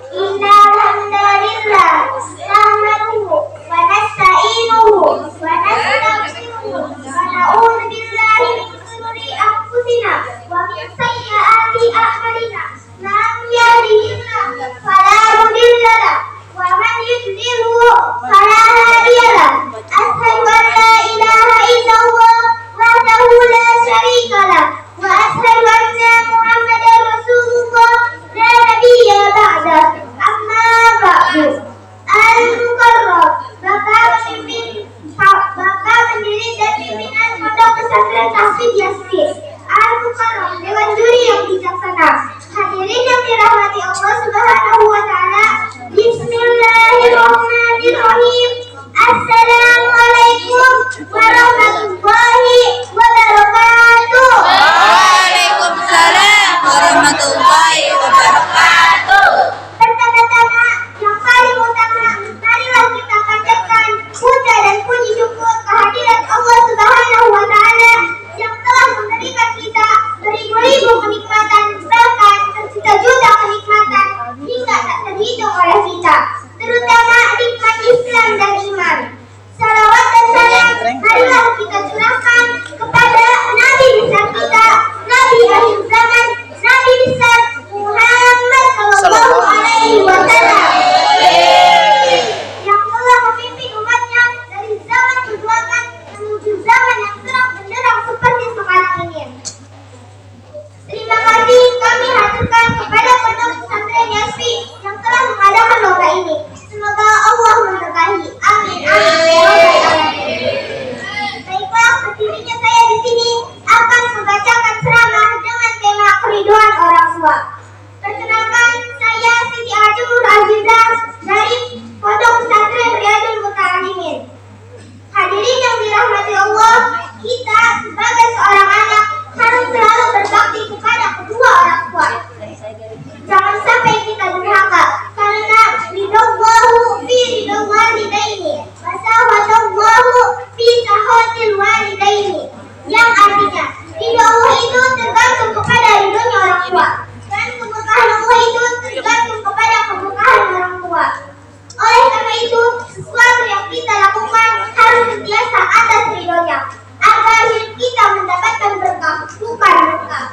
Innal hamdalillah nahmaduhu wa nasta'inuhu wa nastaghfiruhu wa na'udzu billahi min shururi anfusina wa min sayyiati a'malina. Man yahdihillahu fala mudilla lahu wa man yudlilhu fala hadiya lahu. Asyhadu an la ilaha illallah wahdahu la syarika lahu wa asyhadu anna Muhammadar Rasulullah la nabiyya ba'da. Amma ba'du. Al-Mukarram Bapak pendiri dan pimpinan Pondok Pesantren Tahfiz Yasmin. Al-Mukarram Dewan Juri yang bijaksana. Hadirin yang dirahmati Allah Subhanahu wa taala. Bismillahirrahmanirrahim. Assalamualaikum warahmatullahi wabarakatuh. Waalaikumsalam warahmatullahi wabarakatuh. Pertama-tama, yang paling utama, marilah kita panjatkan puja dan puji syukur kehadirat Allah Subhanahu wa taala yang telah memberikan kita beribu-ribu kenikmatan, bahkan juta-juta kenikmatan hingga tak terhitung oleh kita, terutama nikmat Islam dan iman. Salawat dan salam marilah kita curahkan kepada Nabi besar kita, Nabi akhir zaman, Nabi besar Muhammad sallallahu alaihi wasallam yang telah memimpin umatnya dari zaman perjuangan menuju zaman yang terang benderang seperti sekarang ini. Terima kasih kami haturkan kepada Pondok Pesantren Yasmin yang telah mengadakan lomba ini. Semoga Allah memberkahi. Amin. Baiklah, berdirinya saya di sini akan membacakan ceramah dengan tema keriduan orang tua. Perkenalkan, saya Siti Ajur Azizah dari Pondok Pesantren Riyadul Muta'alimin. Hadirin yang dirahmati Allah, kita sebagai seorang anak harus selalu berbakti kepada kedua orang tua. Jangan sampai kita durhaka, karena ridallahu fi ridal walidaini wa sahatallahu fi sahatil walidaini, yang artinya ridho Allah itu tergantung kepada ridhonya orang tua, dan keberkahan Allah itu tergantung kepada keberkahan orang tua. Oleh karena itu, sesuatu yang kita lakukan harus sentiasa atas ridhonya, agar hidup kita mendapatkan berkah, bukan berkah.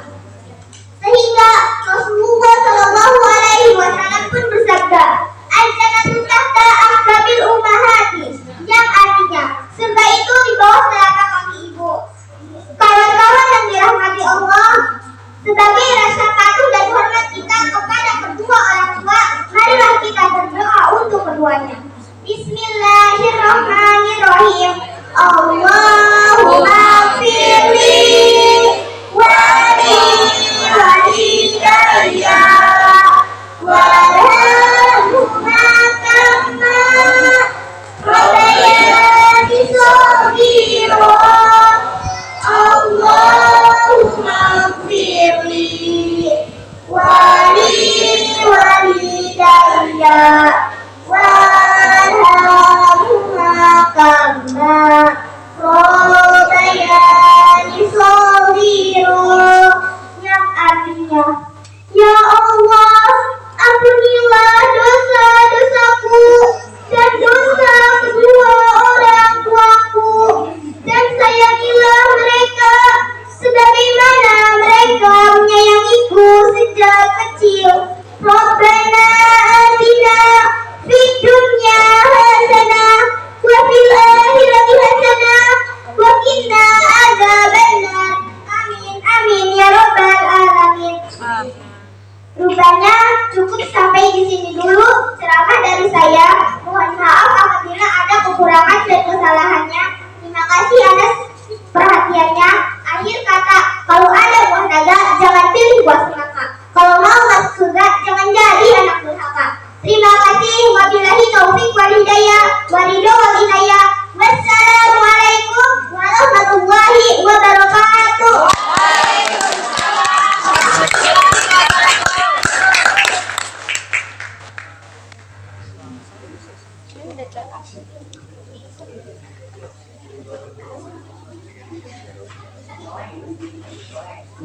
Sehingga Rasulullah Shallallahu Alaihi Wasallam pun bersabda, "Al-jannatu tahta aqdabil ummahati," yang artinya surga itu di bawah telapak kaki ibu. Kawan-kawan yang dirahmati Allah, sebagai rasa patuh dan hormat kita kepada kedua orang tua, marilah kita berdoa untuk keduanya. Bismillahirrahmanirrahim. Allahumma firli wali walidayya warhamhuma kama rabbayani shaghira. Allahumma firli wali walidayya warhamhuma kama rabbayani shaghira, yang artinya, ya Allah, ampunilah dosa-dosaku dan dosa kedua orang tuaku, dan sayangilah mereka sebagaimana mereka menyayangiku sejak kecil. Rabbana atina fid dunya hasanah wa fil akhirati hasanah wa qina adzabannar. Amin amin ya rabbal alamin. Rupanya cukup sampai di sini dulu ceramah dari saya. Mohon maaf apabila ada kekurangan dan kesalahannya. Terima kasih atas perhatiannya. Akhir kata, kalau ada buah naga, jangan pilih buah semangka. Kalau mau masuk surga, jangan jadi anak durhaka. Terima kasih. Wabillahi taufiq wal hidayah. Waridho wal inayah. Wassalamualaikum warahmatullahi wabarakatuh.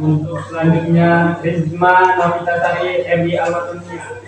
Untuk selanjutnya Rizma Novitasari MI Almatunia.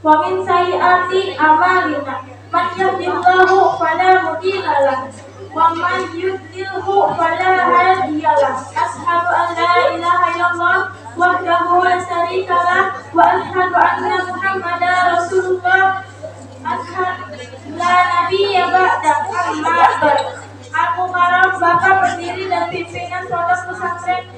Wa min sayyiati a'malina man yahdihillahu fala mudilla lahu wa man yudlilhu fala hadiya lahu. Asyhadu an la ilaha illallah wahdahu la syarika lah wa asyhadu anna Muhammadar Rasulullah. Asyhadu la nabiyya ba'da amma ba'd. Aku para bapak pendiri dan pimpinan pondok pesantren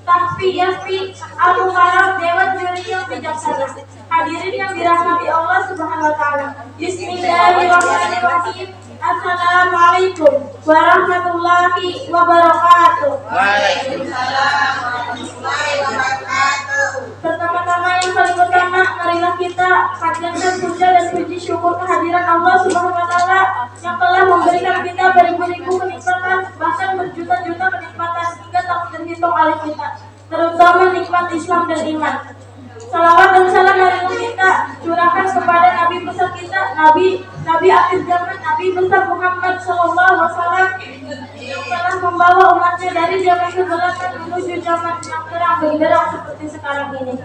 Tahfi Yasfi Abu Karam Dewan Juri yang bijaksana. Hadirin yang dirahmati Allah Subhanahu wa taala. Bismillahirrahmanirrahim. Assalamualaikum warahmatullahi wabarakatuh. Waalaikumsalam warahmatullahi wabarakatuh. Pertama-tama yang paling utama, marilah kita panjatkan puja dan puji syukur kehadiran Allah Subhanahu wa taala yang telah memberikan kita beribu-ribu kenikmatan, bahkan berjuta-juta kenikmatan hingga tak terhitung oleh kita, terutama nikmat Islam dan iman. Salawat dan salam marilah kita curahkan kepada Nabi besar kita, Nabi akhir zaman, Nabi besar Muhammad sallallahu alaihi wasallam yang telah membawa umatnya dari zaman kegelapan menuju zaman yang terang benderang seperti sekarang ini.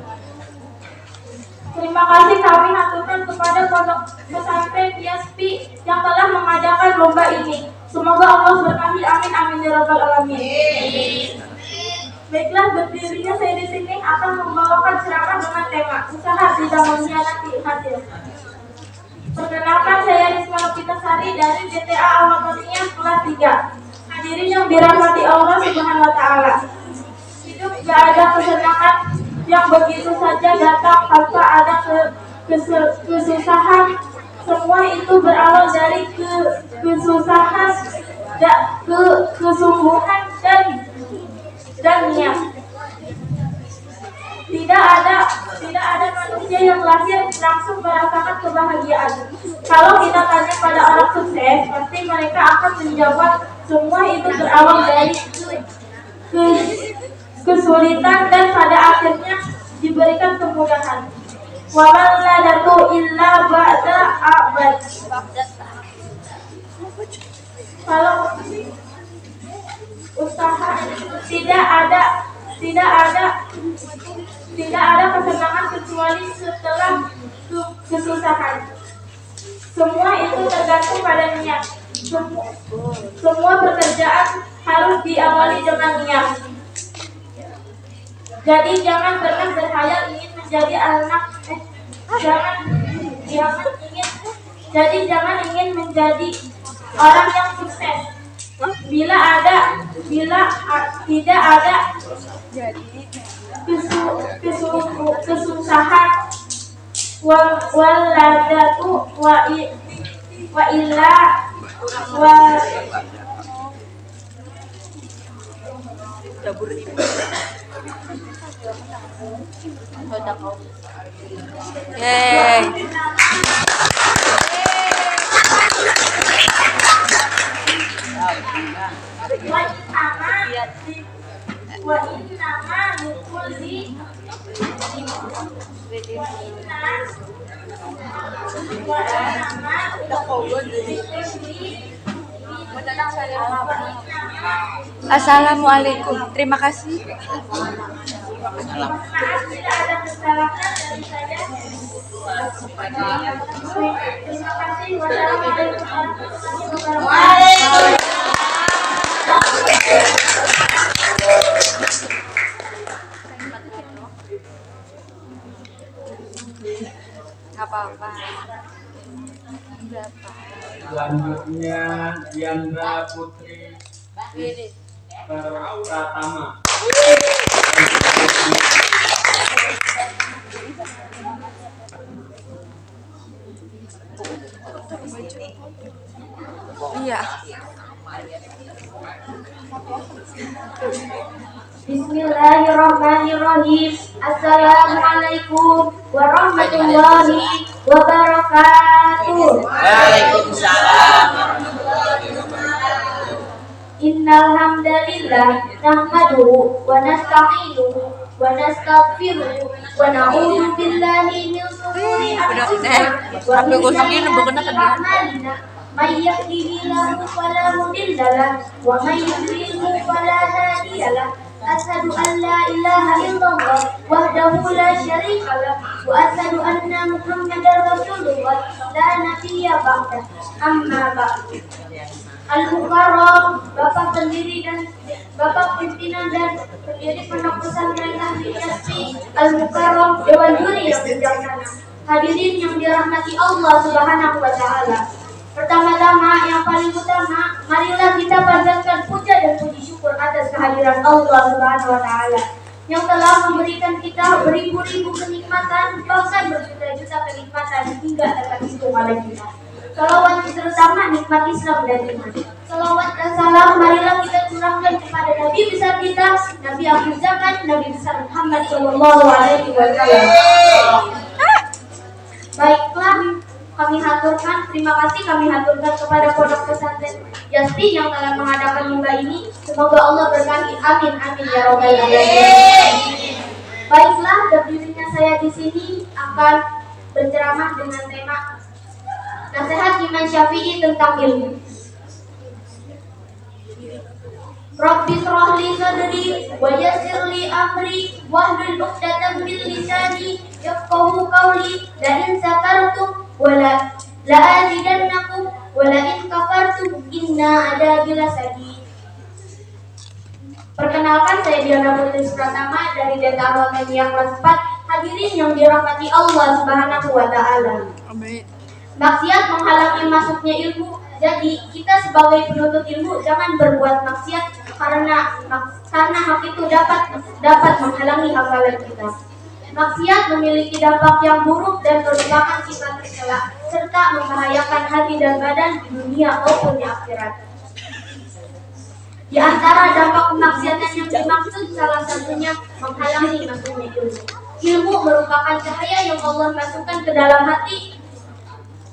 Terima kasih kami haturkan kepada Pondok Pesantren Yaspi yang telah mengadakan lomba ini. Semoga Allah berkahi, amin amin ya rabbal alamin. Baiklah, berdirinya saya di sini akan membawakan ceramah dengan tema usaha tidak mengkhianati hasil. Perkenalkan, saya Rizma Novitasari dari DTA Almatunia kelas 3. Hadirin yang dirahmati Allah Subhanahu wa taala. Hidup gak ada kesenangan yang begitu saja datang tanpa ada kesusahan. Semua itu berawal dari kesusahan, kesungguhan dan niat. Tidak ada manusia yang lahir langsung merasakan kebahagiaan. Kalau kita tanya pada orang sukses, pasti mereka akan menjawab semua itu berawal dari kesulitan dan pada akhirnya diberikan kemudahan. Wa man ladatu illa ba'da abad. Kalau usaha tidak ada kesenangan kecuali setelah kesusahan. Semua itu tergantung pada niat. Semua pekerjaan harus diawali dengan niat. Jadi jangan pernah berkhayal ingin menjadi jangan ingin menjadi orang yang sukses. Bila tidak ada kesusahan, waladatu wa illa wa Yeay. wa innama likulli Assalamualaikum. Terima kasih. Maaf tidak ada kesalahan dari saya. Terima kasih. Wassalamualaikum warahmatullahi wabarakatuh. Apa-apa. Selanjutnya Diandra Putri Pratama. Iya. Bismillahirrahmanirrahim. Assalamualaikum warahmatullahi wabarakatuh. Waalaikumsalam. Innal hamdalillah nahmaduhu wa nasta'inuhu wa nastaghfiruhu wa na'udzu billahi min shururi anfusina wa min sayyiati a'malina. May yahdihillahu fala mudilla lahu wa may yudlilhu fala hadiya lahu. Asyhadu an la ilaha illallah wahdahu la syarika lahu wa asyhadu anna Muhammadar Rasulullah la nabiyya ba'da. Amma ba'du. Al-Mukarram, Bapak pendiri dan Bapak pimpinan dan pendiri Pondok Pesantren Tahfiz Yassi Al-Mukarram, Dewan Juri yang bijaksana, hadirin yang dirahmati Allah Subhanahu wa taala. Pertama-tama, yang paling utama, marilah kita panjatkan puja dan puji syukur atas kehadiran Allah Subhanahu wa taala yang telah memberikan kita beribu-ribu kenikmatan, bahkan berjuta-juta kenikmatan hingga tak terhitung oleh kita. Salawat terutama nikmat Islam dan iman. Salawat dan salam marilah kita curahkan kepada Nabi besar kita, Nabi akhir zaman, Nabi besar Muhammad Shallallahu Alaihi Wasallam. Baiklah, terima kasih kami haturkan kepada Pondok Pesantren Yassi yang telah mengadakan lomba ini. Semoga Allah berkahi. Amin amin ya robbal alamin. Baiklah, berdirinya saya di sini akan berceramah dengan tema Nasihat Imam Syafi'i tentang ilmu. Rabbi shrah li sadri wa yassir li amri wahlul 'uqdatam min lisani yafqahu qawli. La in sakartum wa la azidannakum wa la in kafartum inna adabi lasadid. Perkenalkan, saya Diana Putri Pratama dari Data Al-Wataniyah kelas 4. Hadirin yang dirahmati Allah Subhanahu wa taala. Amin. Maksiat menghalangi masuknya ilmu. Jadi kita sebagai penuntut ilmu jangan berbuat maksiat karena hak itu dapat menghalangi hafalan kita. Maksiat memiliki dampak yang buruk dan merupakan sifat tercela serta membahayakan hati dan badan di dunia maupun di akhirat. Di antara dampak kemaksiatan yang dimaksud salah satunya menghalangi masuknya ilmu. Ilmu merupakan cahaya yang Allah masukkan ke dalam hati,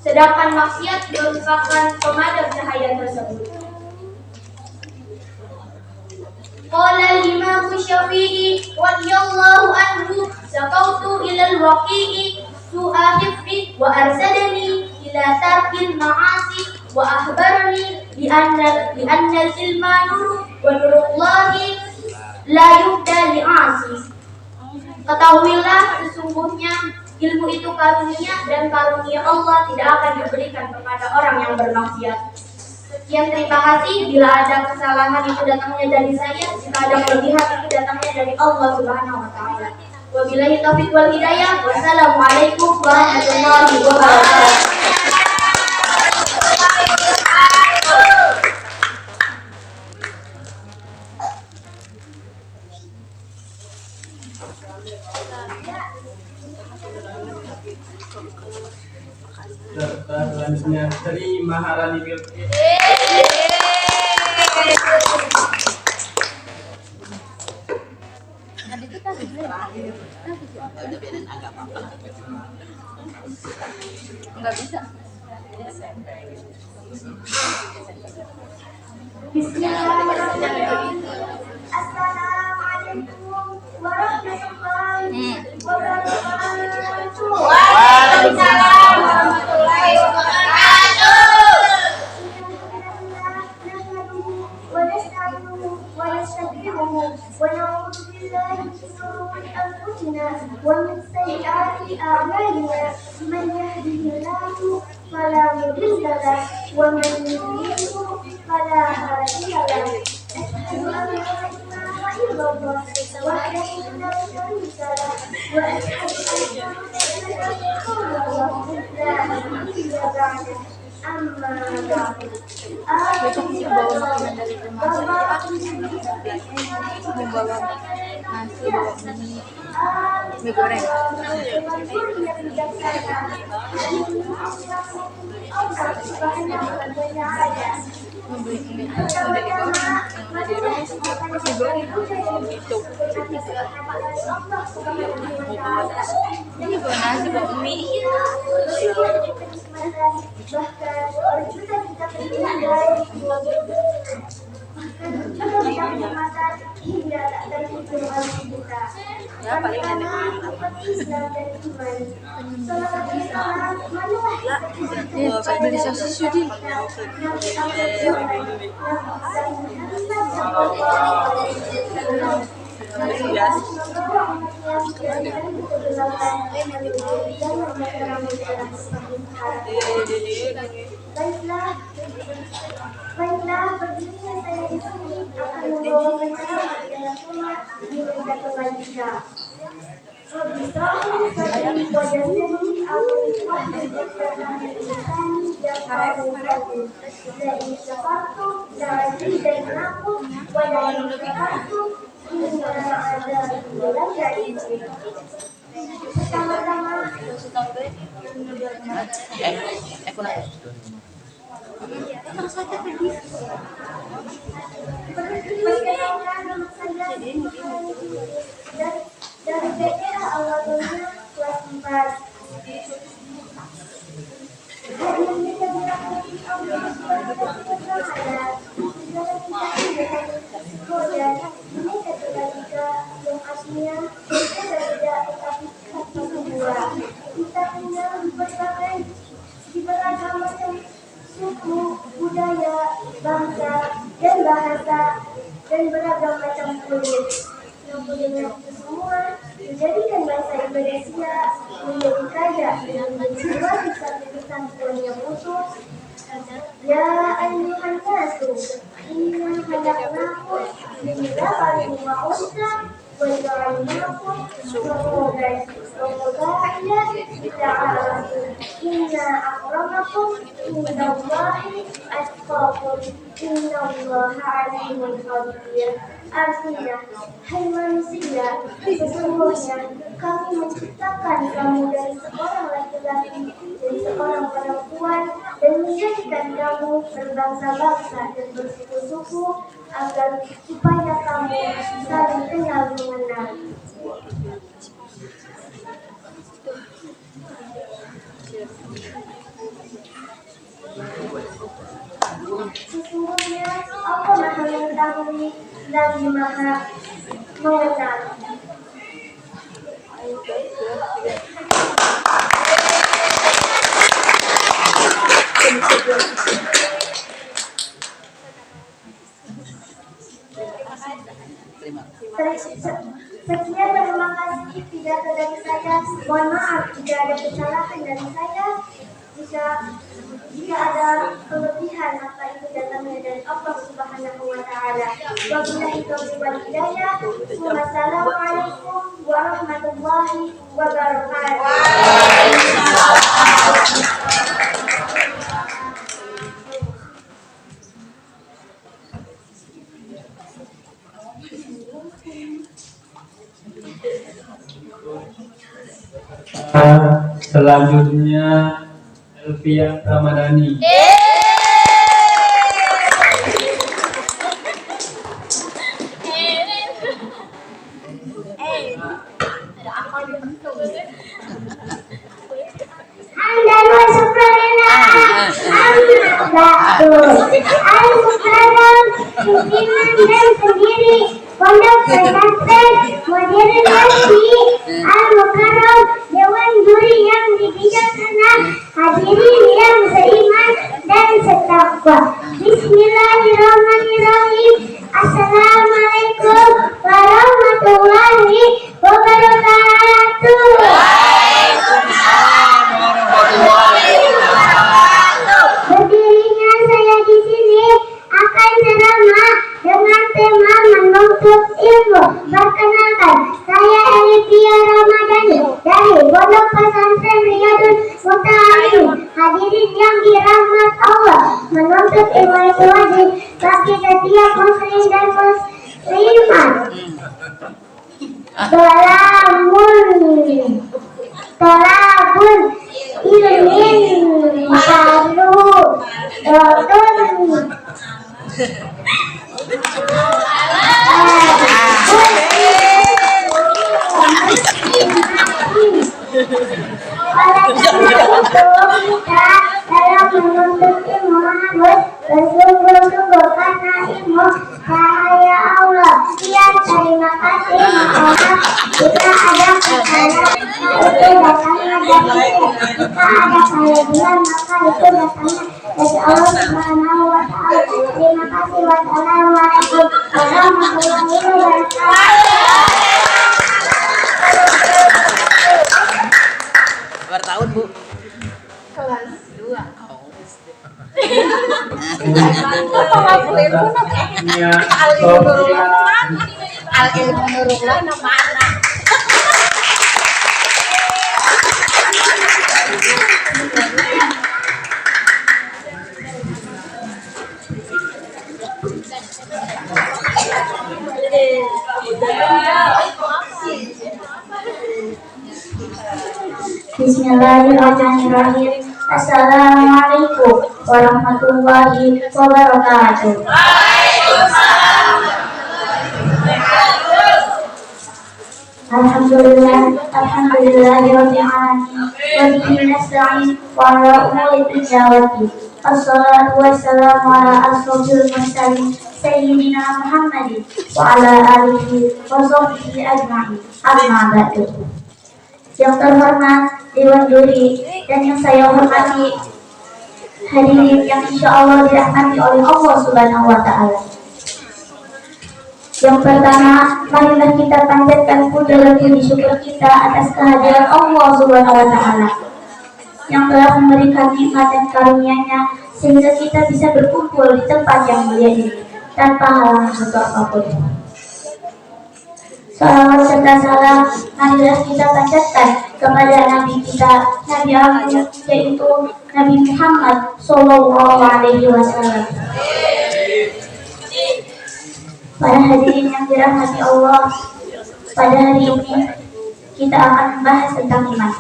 sedangkan maksiat merupakan pemadam cahaya tersebut. Qala al-Imam Syafi'i radhiyallahu anhu, "Zakautu ila al-waqi'i su'a hifri wa arsadani ila tarkil ma'asi wa ahbarani bi anna al-ilma nur wa nurullahi la yubda li'asi." Ketahuilah, sesungguhnya ilmu itu karunia dan karunia Allah tidak akan diberikan kepada orang yang bermaksiat. Sekian, terima kasih. Bila ada kesalahan itu datangnya dari saya, jika ada kelebihan itu datangnya dari Allah Subhanahu wa taala. Wabillahi taufiq wal hidayah. Wassalamualaikum warahmatullahi wabarakatuh. Serta selanjutnya Sri Maharani Bilqis. Nggak bisa. Bismillahirrahmanirrahim. Assalamualaikum warahmatullahi wabarakatuh. Waalaikumsalam warahmatullahi wabarakatuh. ونعوذ بالله من شرور أنفسنا ومن سيئات أعمالنا من يهده الله فلا مضل له ومن يضلل فلا هادي له أشهد أن لا إله إلا الله وحده لا شريك له وأشهد أن محمدا رسول الله لا نبي بعده. Amma ba'du. Besok sih bawa makanan dari rumah saya. Mau bawa nasi, bawa mie goreng. Mau beli ini aja udah digoreng, yang udah direbus terus digoreng gitu. Ini bawa nasi bawa mie. Ya paling ada ya beli sosis jadi Baiklah, berdirinya saya di sini akan membawa mereka ke dalam rumah di negara kebajikan. Bismillahirrahmanirrahim. Wajahnya al-Fatihah dan al-Insani dan al-Fatihah. Dari Jakarta, dari Jakarta, dari Jakarta, hingga ada bulan dari pertama-tama. Dari daerah awalnya kelas 4. Kita punya berbagai macam suku, budaya, bangsa, dan bahasa, dan beragam macam kulit. Yang punya itu semua menjadikan bangsa Indonesia menjadi kaya dengan berjiwa di satu kesatuan yang utuh. Ya ayuhan nasu, inna khalaqnakum min dzakarin wa untha wa ja'alnakum syu'uban wa qabaila ta'arafu. Inna akramakum indallahi atqakum. Innallaha alimun khabir. Artinya, hai manusia, sesungguhnya kami menciptakan kamu dari seorang laki-laki dan seorang perempuan dan menjadikan kamu berbangsa-bangsa dan bersuku-suku agar supaya kamu saling kenal mengenal. Sesungguhnya Allah Maha mengetahui lagi Maha mengenal. Sekian, terima kasih pidato dari saya. Mohon maaf jika ada kesalahan dari saya. Jika ada kelebihan, maka itu datangnya dari Allah Subhanahu wa Ta'ala. Wabillahi taufiq wal hidayah. Wassalamualaikum warahmatullahi wabarakatuh. Selanjutnya Elvia Ramadhani. Pondok pesantren Modern Asri Al-Mukarram, Dewan Juri yang bijaksana, hadirin yang beriman dan bertakwa. Bismillahirrahmanirrahim. Assalamualaikum warahmatullahi wabarakatuh. Berdirinya saya di sini akan ceramah dengan tema menuntut ilmu. Perkenalkan, saya Elvia Ramadhani dari Pondok Pesantren Riyadul Muta'alim. Hadirin yang dirahmat Allah, menuntut ilmu itu wajib bagi setiap muslim dan muslimat. Tolabul ilmin baru dotun Oleh karena itu, kita dalam menuntut ilmu harus bersungguh-sungguh karena ilmu cahaya Allah. Sekian, terima kasih. Maaf jika ada kesalahan, itu datangnya dari jika ada kelebihan, maka itu datangnya dari Allah Subhanahu wa Ta'ala. Terima kasih. Wassalamualaikum warahmatullahi wabarakatuh. Bertahun Bu. Kelas 2. Al ilmu nurullah nama anak. Bismillahirrahmanirrahim. Assalamualaikum warahmatullahi wabarakatuh. Alhamdulillahirabbil alamin. Wa bihi nasta'in wa ala umuri dunya waddin. Assalatu wassalamu ala asrofil mursalin sayyidina Muhammadin wa ala alihi wa sahbihi ajma'in. Amma ba'du. Yang terhormat Dewan Juri dan yang saya hormati hadirin yang insya Allah dirahmati oleh Allah Subhanahu wa Ta'ala. Yang pertama, marilah kita panjatkan puja dan puji syukur kita atas kehadiran Allah Subhanahu wa Ta'ala yang telah memberikan nikmat dan karunia-Nya sehingga kita bisa berkumpul di tempat yang mulia ini tanpa halangan untuk apapun. Salawat serta salam marilah kita panjatkan kepada Nabi kita, Nabi Agung, yaitu Nabi Muhammad Sallallahu Alaihi Wasallam. Para hadirin yang dirahmati Allah, pada hari ini kita akan membahas tentang iman.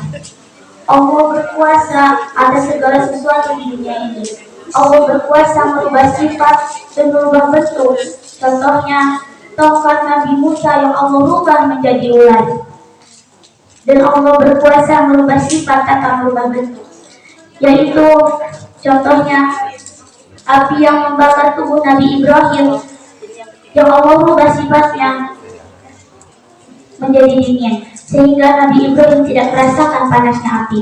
Allah berkuasa atas segala sesuatu di dunia ini. Allah berkuasa merubah sifat dan merubah bentuk. Contohnya, tongkat Nabi Musa yang Allah rubah menjadi ular. Dan Allah berkuasa merubah sifat tanpa merubah bentuk. Yaitu contohnya api yang membakar tubuh Nabi Ibrahim yang Allah rubah sifatnya menjadi dingin sehingga Nabi Ibrahim tidak merasakan panasnya api.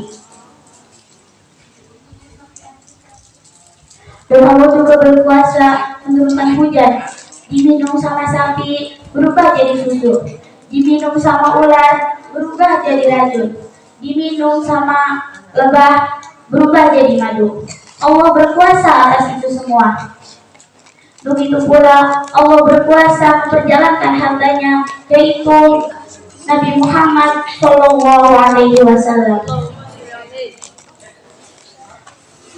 Dan Allah juga berkuasa menurunkan hujan. Diminum sama sapi berubah jadi susu, diminum sama ular berubah jadi racun, diminum sama lebah berubah jadi madu. Allah berkuasa atas itu semua. Begitu pula Allah berkuasa memperjalankan hambanya, yaitu Nabi Muhammad Sallallahu Alaihi Wasallam.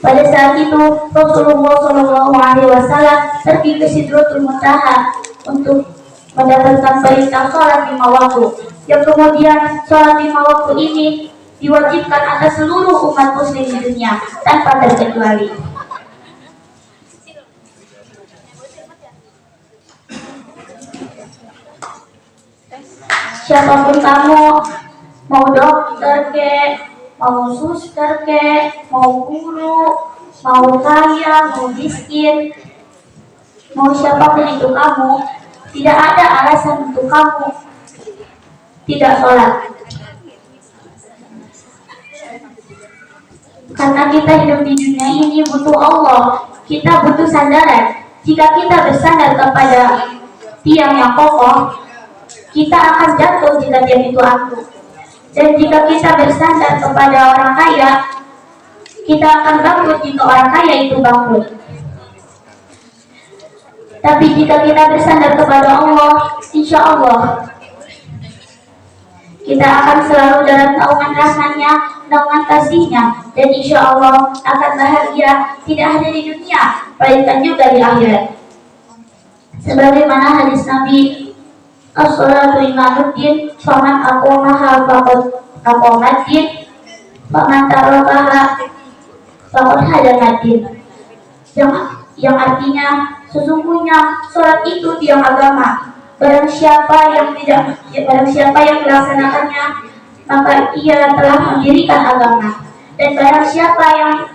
Pada saat itu Rasulullah Sallallahu Alaihi Wasallam pergi ke Sidratul Muntaha untuk mendapatkan perintah sholat 5 waktu. Yang kemudian sholat 5 waktu ini diwajibkan atas seluruh umat muslim di dunia tanpa terkecuali. Siapapun kamu, mau dokter kek, mau suster kek, mau guru, mau kaya, mau miskin, mau siapapun itu kamu, tidak ada alasan untuk kamu tidak sholat. Karena kita hidup di dunia ini butuh Allah, kita butuh sandaran. Jika kita bersandar kepada tiang yang kokoh, kita akan jatuh jika tiang itu angkuh. Dan jika kita bersandar kepada orang kaya, kita akan bangkrut jika orang kaya itu bangkrut. Tapi jika kita bersandar kepada Allah, insya Allah kita akan selalu dalam naungan rahmat-Nya, naungan kasih-Nya, dan insya Allah akan bahagia tidak hanya di dunia, melainkan juga di akhirat. Sebagaimana hadis Nabi, as-salatu imaduddin, faman aqamaha faqad aqamaddin, faman tarakaha faqad hadamaddin. Yang artinya Sesungguhnya sholat itu tiang agama. Barang siapa yang melaksanakannya, maka ia telah mendirikan agama. Dan barang siapa yang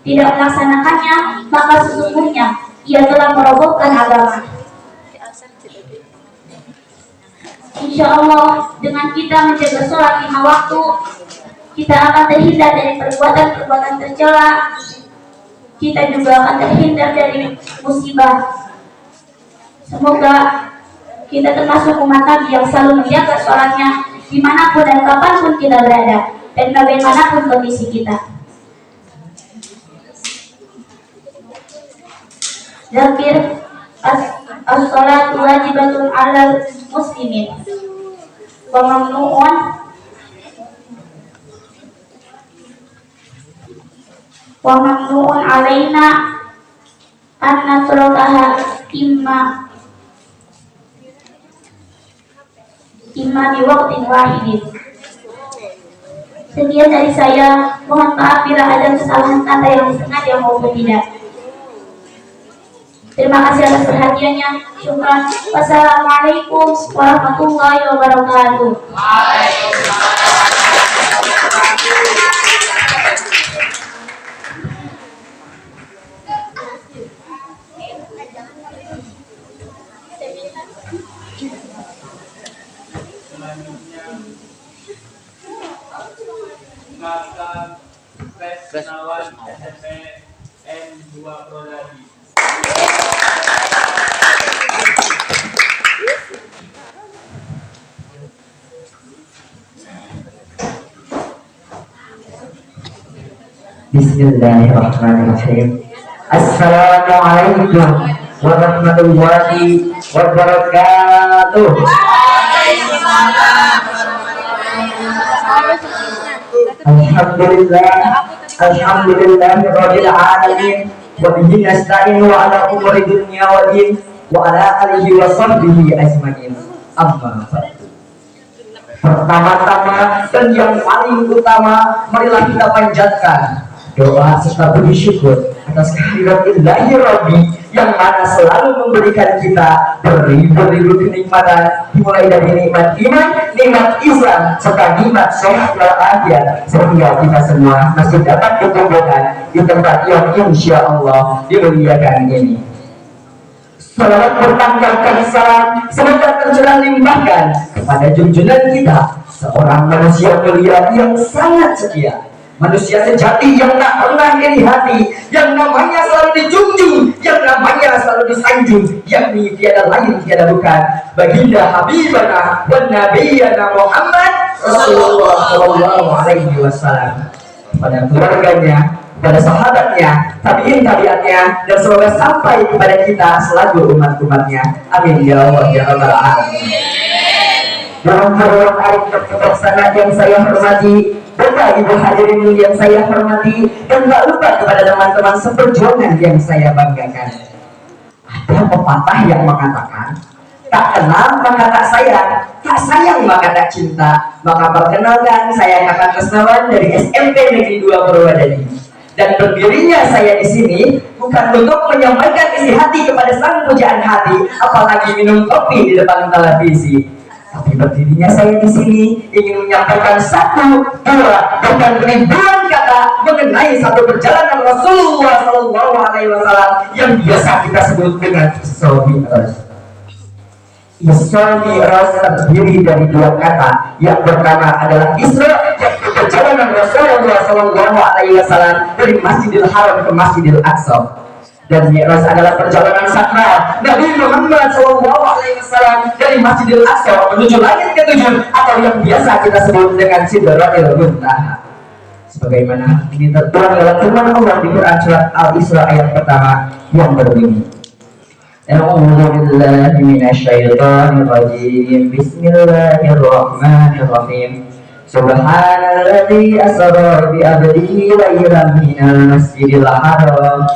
tidak melaksanakannya, maka sesungguhnya ia telah merobohkan agama. Insya Allah, dengan kita menjaga sholat 5 waktu, kita akan terhindar dari perbuatan-perbuatan tercela. Kita juga akan terhindar dari musibah. Semoga kita termasuk umat Nabi yang selalu menjaga sholatnya dimanapun dan kapanpun kita berada dan bagaimanapun kondisi kita. Zakir as-sholatu wajibatun 'alal muslimin wa mamnu'un 'alaina an natrukaha imma di waktu wahidin. Sekian dari saya, mohon maaf bila ada kesalahan kata yang disengaja maupun tidak. Terima kasih atas perhatiannya. Syukran. Wassalamualaikum warahmatullahi wabarakatuh. Kakak Presnawan SMP N2 Prodi. Bismillahirrahmanirrahim. Assalamualaikum warahmatullahi wabarakatuh. Alhamdulillah rabbil alamin wa bihi nasta'inu ala umuri dunya wa din wa ala alihi wa sahbihi ajmain. Amma ba'du. Pertama-tama dan yang paling utama, marilah kita panjatkan doa serta puji syukur atas kehadirat Ilahi Rabbi yang mana selalu memberikan kita beribu-ribu kenikmatan, dimulai dari nikmat iman, nikmat Islam, serta nikmat sehat walafiat, sehingga kita semua masih dapat berkumpulkan di tempat yang insya Allah dimuliakan ini. Salawat bertanggalkan salam semoga tercurah limpahkan kepada junjungan kita, seorang manusia mulia yang sangat setia, manusia sejati yang tak pernah iri hati, yang namanya selalu dijunjung, yang namanya selalu disanjung, yakni tiada lain tiada bukan baginda Habibana dan Nabiyana Muhammad Rasulullah Shallallahu Alaihi Wasallam, pada keluarganya, pada sahabatnya, tabi'in-tabi'atnya, dan semoga sampai kepada kita selaku umat-umatnya. Amin ya Allah ya Rabbal Alamin. Dalam program arif kebijaksanaan yang saya hormati, Bapak Ibu hadirin yang saya hormati, dan tak lupa kepada teman-teman seperjuangan yang saya banggakan. Ada pepatah yang mengatakan, tak kenal maka tak sayang, tak sayang maka tak cinta. Maka perkenalkan, saya Kakak Presnawan dari SMP Negeri 2 Purwodadi. Dan berdirinya saya di sini bukan untuk menyampaikan isi hati kepada sang pujaan hati, apalagi minum kopi di depan televisi. Tapi berdirinya saya di sini ingin menyampaikan satu, dua, bahkan ribuan kata mengenai satu perjalanan Rasulullah Shallallahu Alaihi Wasallam yang biasa kita sebut dengan Isra Mi'raj. Isra Mi'raj terdiri dari dua kata. Yang pertama adalah Isra, yaitu perjalanan Rasulullah Shallallahu Alaihi Wasallam dari Masjidil Haram ke Masjidil Aqsa. Dan Mi'raj adalah perjalanan sakral Nabi Muhammad Shallallahu Alaihi Wasallam dari Masjidil Aqsa menuju langit ketujuh, atau yang biasa kita sebut dengan Sidratil Muntaha. Sebagaimana ini tertuang dalam firman Allah di Quran surat Al-Isra ayat pertama yang berbunyi, A'udzu billahi minasyaitonir rajim. Bismillahirrahmanirrahim. Subhanalladzi asra bi 'abdihi laylan minal masjidil haram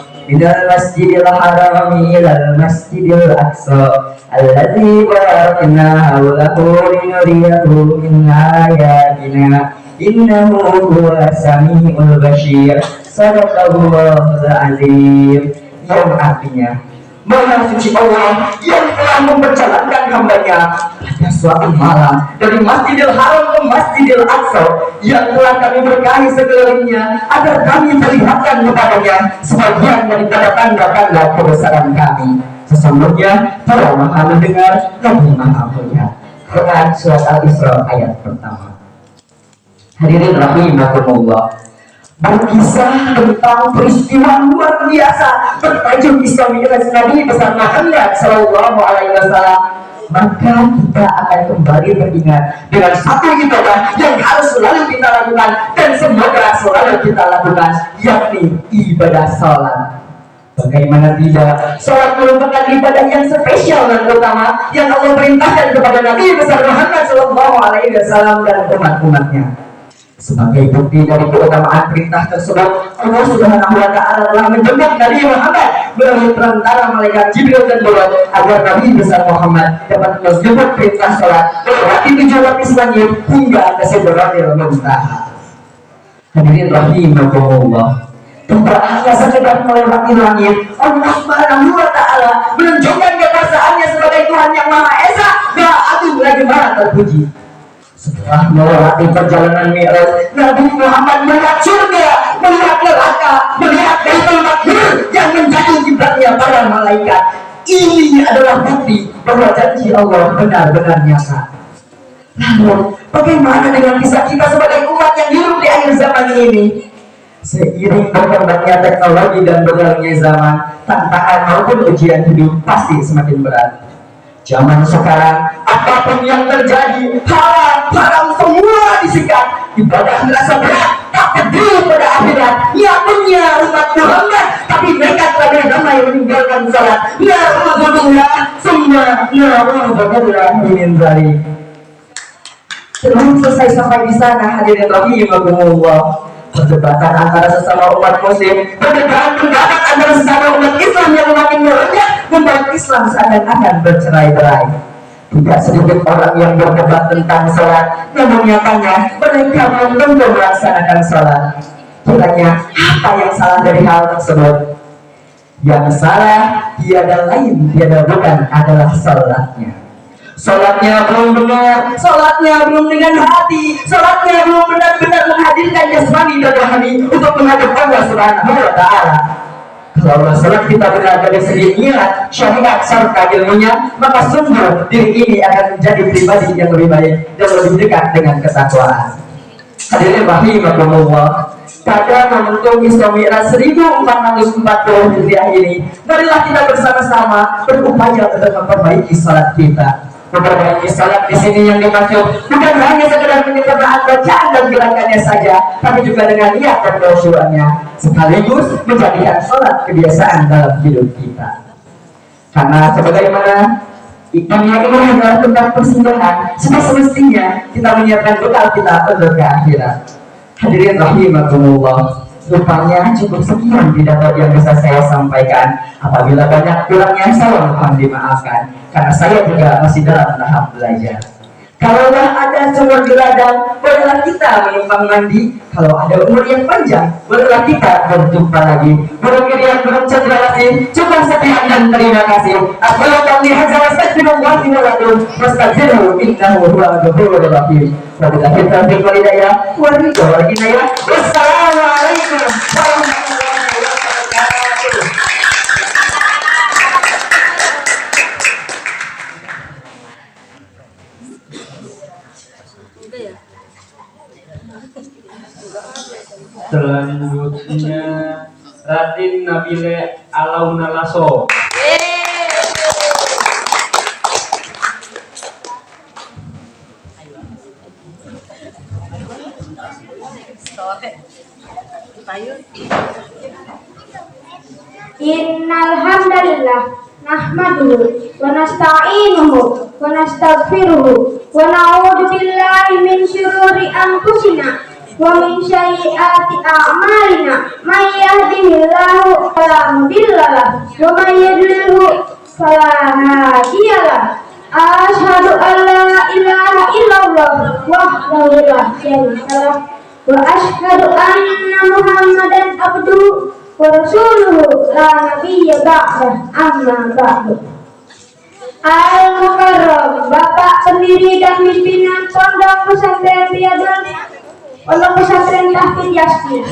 ilal masjidil aqsa alladzi barakna hawlahu linuriyahu min ayatina innahu huwas samiul basyir. Sadaqallahul azim. Yang artinya, Maha suci Allah yang telah memperjalankan hambanya pada suatu malam dari Masjidil Haram ke Masjidil Aqsa, yang telah kami berkahi sekelilingnya agar kami perlihatkan kepadanya sebagian daripada tanda-tanda kebesaran kami. Sesungguhnya Dia Maha mendengar lagi Maha melihat. Quran surat Al-Isra ayat pertama. Hadirin rahimakumullah, berkisah tentang peristiwa luar biasa bertajuk Isra Mi'raj Nabi besar Muhammad Sallallahu Alaihi Wasallam, maka kita akan kembali teringat dengan satu ibadah yang harus selalu kita lakukan dan semoga selalu kita lakukan, yakni ibadah salat. Bagaimana tidak, salat merupakan ibadah yang spesial dan utama yang Allah perintahkan kepada Nabi besar Muhammad Sallallahu Alaihi Wasallam dan umat-umatnya. Sebagai bukti dari keutamaan perintah tersebut, Allah Subhanahu wa Ta'ala telah menjemput Nabi Muhammad melalui perantara malaikat Jibril dan Buraq agar Nabi besar Muhammad dapat menjemput perintah salat melewati 7 lapis langit hingga ke Sidratil Muntaha. Hadirin rahimakumullah, tidak hanya sekedar melewati langit, Allah Subhanahu wa Ta'ala menunjukkan kekuasaannya sebagai Tuhan yang Maha Esa, Maha Agung lagi Maha terpuji. Setelah melewati perjalanan Mi'raj, Nabi Muhammad melihat surga, melihat neraka, melihat Baitul Maqdis yang menjadi kiblatnya para malaikat. Ini adalah bukti bahwa janji Allah benar-benar nyata. Lalu, bagaimana dengan kisah kita sebagai umat yang hidup di akhir zaman ini? Seiring berkembangnya teknologi dan berlalunya zaman, tantangan maupun ujian hidup pasti semakin berat. Zaman sekarang, apapun yang terjadi, haram semua disikat. Ibadah merasa berat, tak peduli pada akhirat. Yakinnya umat Muhammad, tapi mereka telah ramai meninggalkan salat. Na'udzubillah, semua na'udzubillah min dzalik. Sebelum selesai sampai di sana, hadirin rahimakumullah, perdebatan antara sesama umat muslim, perdebatan pendapat antara sesama umat Islam yang makin merendah membuat Islam seakan-akan bercerai-berai. Tidak sedikit orang yang berdebat tentang salat, namun nyatanya mereka belum tentu melaksanakan salat. Kiranya apa yang salah dari hal tersebut? Yang salah tiada lain tiada bukan adalah salatnya. Salatnya belum benar, salatnya belum dengan hati, salatnya belum benar-benar menghadirkan jasmani dan rohani untuk menghadap Allah Subhanahu wa Ta'ala. Kalau salat kita benar dari segi niat, syariat serta ilmunya, maka sungguh diri ini akan menjadi pribadi yang lebih baik dan lebih dekat dengan ketakwaan. Hadirin rahimakumullah, pada momentum Isra Mi'raj 1440 Hijriah ini, marilah kita bersama-sama berupaya untuk memperbaiki salat kita. Memperbaiki salat di sini yang dimaksud bukan hanya sekedar menyempurnakan bacaan dan gerakannya saja, tapi juga dengan niat dan khusyuknya, sekaligus menjadikan salat kebiasaan dalam hidup kita. Karena sebagaimana dunia ini adalah tentang persinggahan, semestinya kita menyiapkan bekal kita untuk ke akhirat. Hadirin rahimakumullah, rupanya cukup sekian pidato yang bisa saya sampaikan. Apabila banyak kurangnya, saya mohon dimaafkan, karena saya juga masih dalam tahap belajar. Kalaulah ada sumur di ladang, bolehlah kita menumpang mandi. Kalau ada umur yang panjang, bolehlah kita berjumpa lagi. Burung kirian, burung cendrawasih, cukup sekian dan terima kasih. Assalamualaikum warahmatullahi wabarakatuh. Wastaghfiruhu innahu huwal ghafurur rahim. Wabillahi taufiq wal hidayah. Wassalamualaikum warahmatullahi wabarakatuh. Selanjutnya Ratin Nabile Alauna Lasso. Innal hamdalillah nahmaduhu wa nasta'inuhu wa nastaghfiruhu wa na'udzu billahi min syururi anfusina wa min sayyiati a'malina. May yahdihillahu fala mudilla lahu wa may yudlilhu fala hadiya lahu. Asyhadu an la ilaha illallah wahdahu la syarika lahu wa asyhadu anna Muhammadan abduhu wa rasuluhu la nabiyya ba'dah amma ba'du. Al-Mukarram, Bapak pendiri dan pimpinan Pondok Pesantren Riyadun, Pondok Pesantren Tahfidz Yasmin.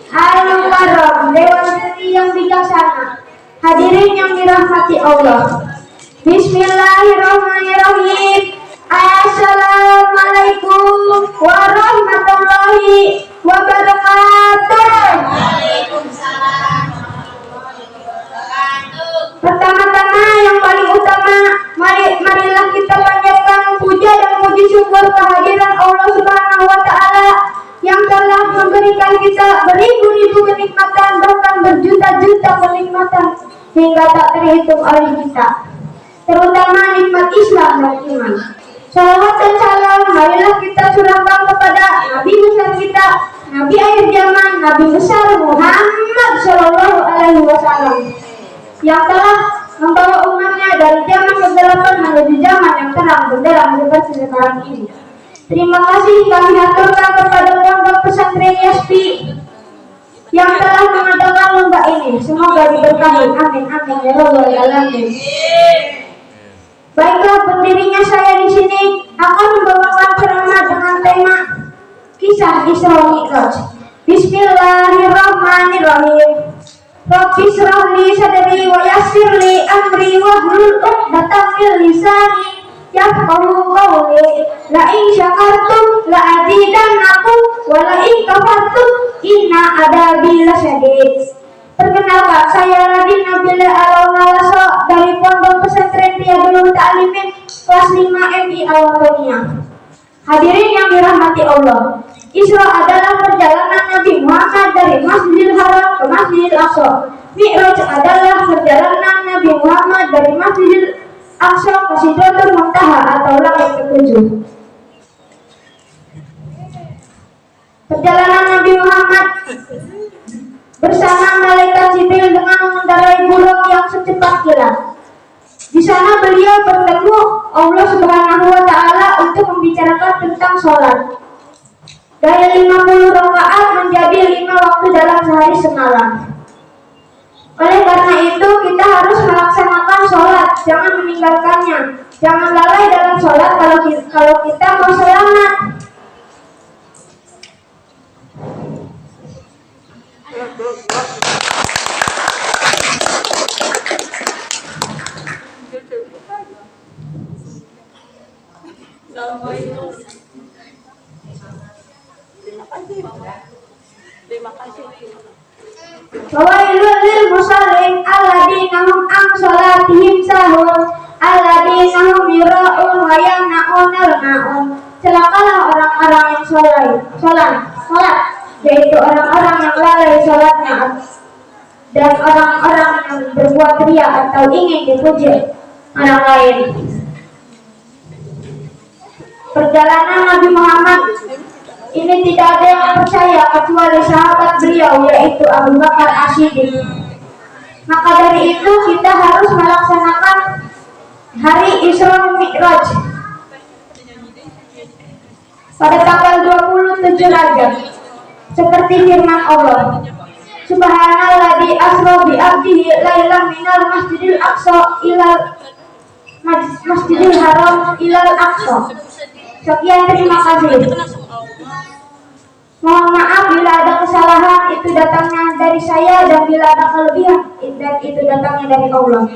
Al-Mukarram, Dewan Seni yang bijaksana, hadirin yang dirahmati Allah. Bismillahirrahmanirrahim. Assalamualaikum warahmatullahi wabarakatuh. Pertama-tama yang paling utama, marilah kita panjatkan puja dan puji syukur kehadiran Allah Subhanahu wa taala yang telah memberikan kita beribu-ribu kenikmatan, bahkan berjuta-juta kenikmatan hingga tak terhitung oleh kita, terutama nikmat Islam dan iman. Salawat dan salam marilah kita curahkan kepada Nabi besar kita, Nabi akhir zaman, Nabi besar Muhammad Shallallahu Alaihi Wasallam, yang telah membawa umatnya dari zaman kegelapan menuju zaman yang terang benderang seperti sekarang ini. Terima kasih kami haturkan kepada Pondok Pesantren Yaspi yang telah mengadakan lomba ini. Semoga diberkahi. Amin amin ya rabbal alamin. Baiklah, berdirinya saya di sini akan membawakan ceramah dengan tema kisah Isra Mi'raj. Bismillahirrahmanirrahim. Rabbi shrah li sadri wa yassir li amri wahlul 'uqdatam min lisani yafqahu qawli. La in syakartum la azidannakum wa la in kafartum inna adabi lasyadid. Perkenalkan, saya Radin Nabila Alaunalaso dari Pondok Pesantren Riyadul Ta'limin kelas 5 MI Al-Wataniyah. Hadirin yang dirahmati Allah, Isra adalah perjalanan Nabi Muhammad dari Masjidil Haram ke Masjidil Aqsa. Mi'raj adalah perjalanan Nabi Muhammad dari Masjidil Aqsa ke Sidratul Muntaha atau langit ketujuh. Perjalanan Nabi Muhammad bersama malaikat Jibril dengan mengendarai burung yang secepat kilat. Di sana beliau bertemu Allah Subhanahu wa taala untuk membicarakan tentang sholat. Dari 50 rakaat menjadi 5 waktu dalam sehari semalam. Oleh karena itu kita harus melaksanakan sholat, jangan meninggalkannya. Jangan lalai dalam sholat kalau kita mau selamat. Fawailul lil musallin alladzina hum an sholatihim sahun alladzina hum yura'un wa yamna'unal ma'un. Celakalah orang-orang yang sholat, yaitu orang-orang yang lalai sholatnya dan orang-orang yang berbuat ria atau ingin dipuji orang lain. Perjalanan Nabi Muhammad ini tidak ada yang percaya kecuali sahabat beliau, yaitu Abu Bakar As-Siddiq. Maka dari itu kita harus melaksanakan hari Isra Mi'raj pada tanggal 27 Rajab seperti firman Allah, Subhanalladzi asra bi 'abdihi lailan minal masjidil aqsa ilal masjidil haram ilal aqsa. Sekian, terima kasih. Mohon maaf bila ada kesalahan, itu datangnya dari saya, dan bila ada kelebihan, itu datangnya dari Allah.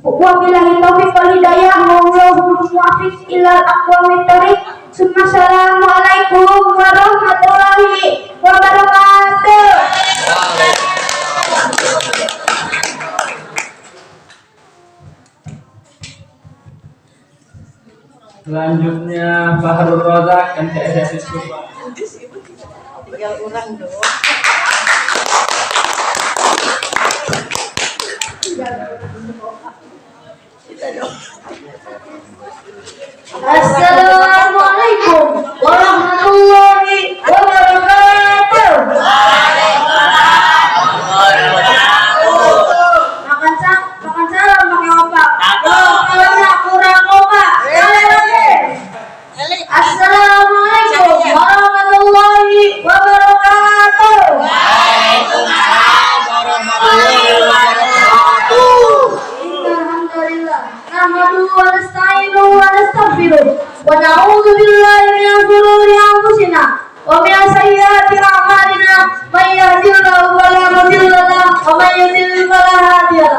Wabillahi taufiq wal hidayah, wallahul muwaffiq ilal aqwamit thoriq. Assalamualaikum warahmatullahi wabarakatuh. Selanjutnya Fahrul Razak MTS Subang. Tinggal orang dong. Assalamualaikum warahmatullahi wabarakatuh. Makan salam pakai opak. Kalau kurang opak, Assalamualaikum warahmatullahi wabarakatuh. Waalaikumsalam. ونستعينه ونستغفره ونعوذ بالله من شرور أنفسنا ومن سيئات أعمالنا من يهده الله فلا مضل له ومن يضلل فلا هادي له.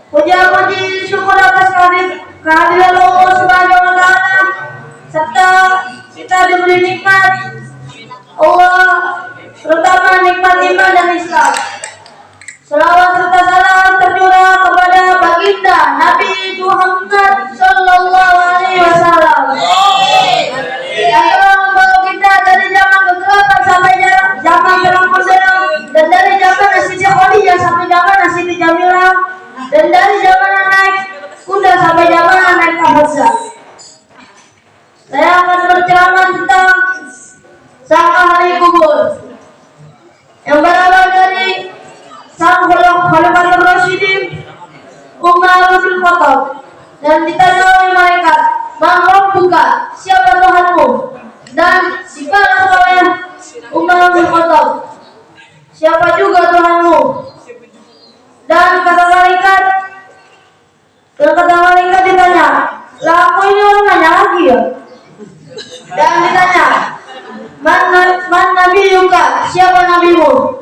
Puji syukur atas kehadiran Allah Subhanahu wa taala serta kita diberi nikmat Allah, terutama nikmat iman dan Islam. Selawat serta salam tercurah kepada baginda Nabi Muhammad sallallahu alaihi wasallam yang telah membawa kita dari zaman kegelapan sampai zaman terang benderang, dan dari zaman Siti Khadijah sampai zaman Siti Jamilah, dan dari zaman naik kuda sampai zaman naik Hafsah. Saya akan berceramah tentang sang ahli kubur yang berawal dari sang Khalifatul Rasyidin Umar bin Khattab, dan ditanya oleh malaikat, "Man rabbuka?" Siapa Tuhanmu? Dan dibalas oleh Umar bin Khattab, "Siapa juga Tuhanmu?" Dan kata malaikat ditanya, "Lah aku ini orang nanya lagi ya?" Dan ditanya, Man nabiyuka? Siapa nabimu?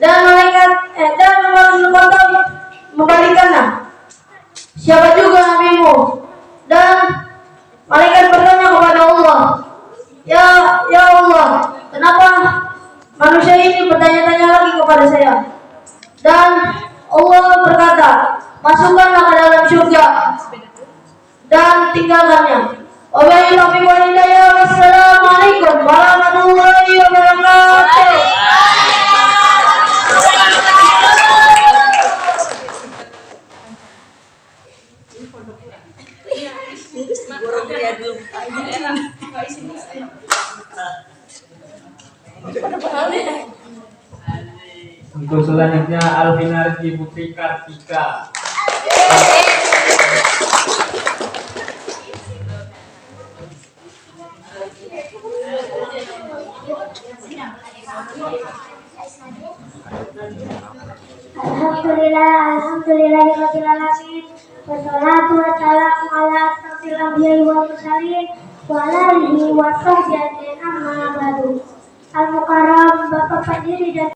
Dan Umar bin Khattab membalikannya, "Siapa juga nabimu?" Dan malaikat bertanya kepada Allah, Ya Allah, kenapa manusia ini bertanya-tanya lagi kepada saya?" Dan Allah berkata, "Masukkanlah ke dalam surga dan tinggalkannya." Wassalamualaikum warahmatullahi wabarakatuh. Untuk selanjutnya Alvinarji Putri Kartika. Alhamdulillahirabbil alamin. Wassalatu wassalamu ala asyrofil anbiya'i wal mursalin wa ala alihi wa sahbihi amma ba'du. Al-Mukarram Bapak pendiri dan